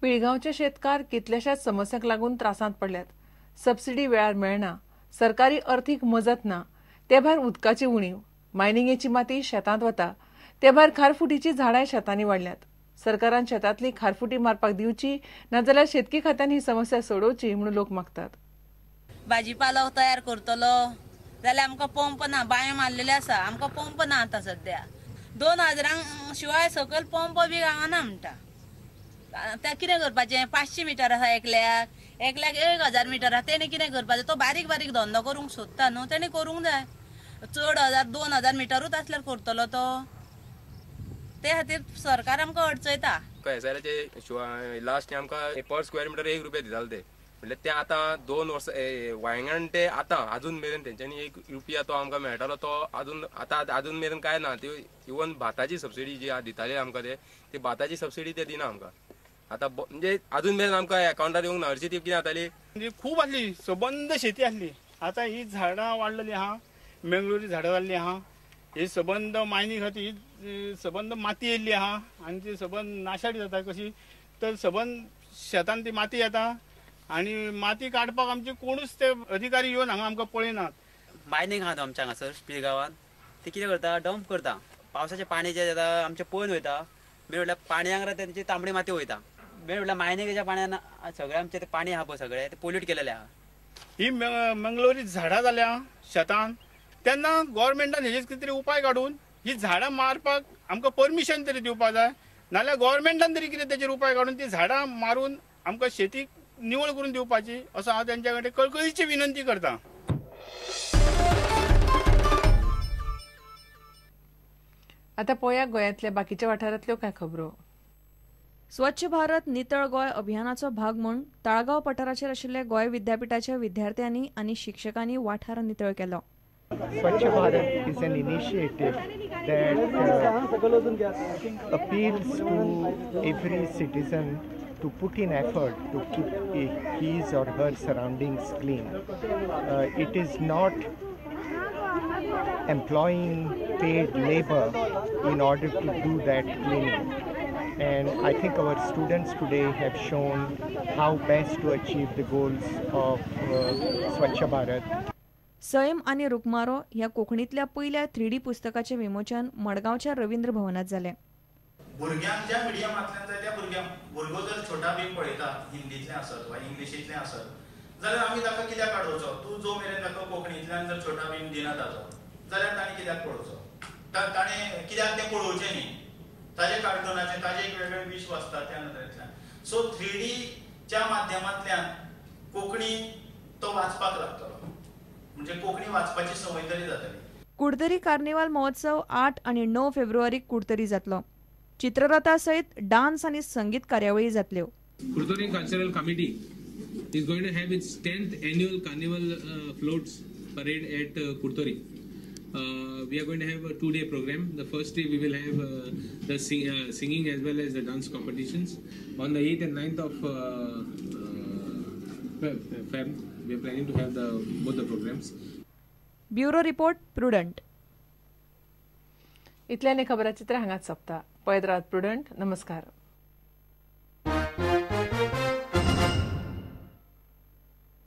पिळगांवचे शेतकार कितल्याशाच समस्यांक लागून त्रासांत पडल्यात. सबसिडी वेळार मेळना, सरकारी अर्थीक मजत ना, ते भायर उदकाची उणीव, मायनिंगेची माती शेतांत वता, ते भायर खारफुटीची झाडांय शेतांनी वाडल्यात. सरकारान शेतांतली खारफुटी मारपाक दिवची, नाजाल्यार शेतकी खात्यान ही समस्या सोडोवची म्हणून लोक मागतात. भाजीपालो तयार करतलो जाल्यार आमकां पंप ना, बांयो मारलेले आसा, आमकां पंप ना आतां सध्या. 2000 शिवाय सकयल पंप बी गावना म्हणटा. त्या कितें करपाचें? 500 मिटर आसा एकल्याक 1000 मिटर आसा, तेणे कितें करपाचें? तो बारीक बारीक धंदो करूंक सोदता न्हू, तेणे करूंक जाय. चड 2000 मिटरूच आसल्यार करतलो तो. ते खातीर सरकार आमकां अडचयता. लास्ट आमकां पर स्क्वेअर मिटर 1 रुपया दिताले ते, म्हणजे ते आतां 2 वर्सां वांयगण ते आतां अजून मेरेन तेंच्यांनी 1 रुपया तो आमकां मेळटालो तो अजून मेरेन काय ना. ते इवन भाताची सबसिडी जी दिताले आमकां ते भाताची सबसिडी ते दिना आमकां. आतां म्हणजे अजून मेरेन आमकां अकाउंटार येवंक ना. हरशी ती कितें जाताली, म्हणजे खूब आसली, सबंद शेती आसली. आतां ही झाडां वाडलेली आहा, मेंगलोरी झाडां जाल्ली आहा, ही सबंद मायनिंग खाती सबंद माती येयल्ली आहा आनी ती सबंद नाशाडी जाता. कशी तर सबंद शेतान ती माती येता आनी माती काडपाक आमचे कोणूच ते अधिकारी येवन हांगा आमकां पळयनात. मायनिंग आहा आमच्या हांगासर पिळगांवांत, ते कितें करता, डंप करता. पावसाचें पाणी जें जाता आमचें पळोवन वयता, मेन म्हणल्यार पाणयाक तेंची तांबडी माती वयता. मेन म्हणल्यार मायनिंगेच्या पाण्यान सगळें आमचें पाणी आहा पळय सगळें ते पोल्यूट केलेलें आहा. ही मंगलोरी झाडां जाल्या शेतान, तेन्ना गव्हर्मेंटान हेजेर कितें तरी उपाय काडून ही झाडां मारपाक आमकां परमिशन तरी दिवपाक जाय, नाल्यार गव्हर्मेंटान तरी कितें तेजेर उपाय काडून ती झाडां मारून आमकां शेतीक निवळ करून दिवपाची असो हांव तेंच्या कडेन कळकळीची विनंती करता. आता पळोवया गोंयांतल्या बाकीच्या वाठारांतल्यो कांय खबरो. स्वच्छ भारत नितळ गोंय अभियानाचो भाग म्हूण ताळगांव पठाराचेर आशिल्ल्या गोंय विद्यापीठाच्या विद्यार्थ्यांनी आनी शिक्षकांनी वाठार नितळ केलो. Swachh Bharat is an initiative that appeals to every citizen to put in effort to keep his or her surroundings clean. It is not employing paid labor in order to do that cleaning. And I think our students today have shown how best to achieve the goals of Swachh Bharat. Sam आनी रुक्मारो ह्या कोंकणीतल्या पयल्या 3D पुस्तकाचें विमोचन मडगांवच्या रवींद्र भवनात जालें. भुरग्यांक ज्या मिडियमांतल्यान जाय त्या भुरगो जर छोटा भीम पळयता, हिंदीतलें आसत वा इंग्लिशींतलें आसत, जाल्यार आमी ताका कित्याक काडोवचो? तूं जो मेरेन ताका कोंकणींतल्यान जर छोटा भीम दिना ताचो, जाल्यार ताणें कित्याक पळोवचो? ताणें कित्याक तें पळोवचें न्ही? ताजे कार्टुनाचे ताजे एक वेगळे विश्व आसता त्या नदरेंतल्यान. सो 3Dच्या माध्यमांतल्यान कोंकणी तो वाचपाक लागतलो, म्हणजे कोंकणी वाचपाची संवय तरी जातली. कुडतरी कार्निवाल महोत्सव 8 आनी 9 फेब्रुवारीक कुडतरी जातलो. चित्ररथा सयत डान्स आनी संगीत कार्यावळी जातल्यो. Curtorim cultural committee is going to have its 10th annual carnival floats parade at Kutturi. We are going to have a 2-day program. The first day we will have the singing as well as the dance competitions. On the 8th and 9th of Feb, we are planning to have both the programs. Bureau report प्रुडंट. इतल्यानी खबराचित्र हांगाच सोंपता. पळयत रावात prudent. नमस्कार.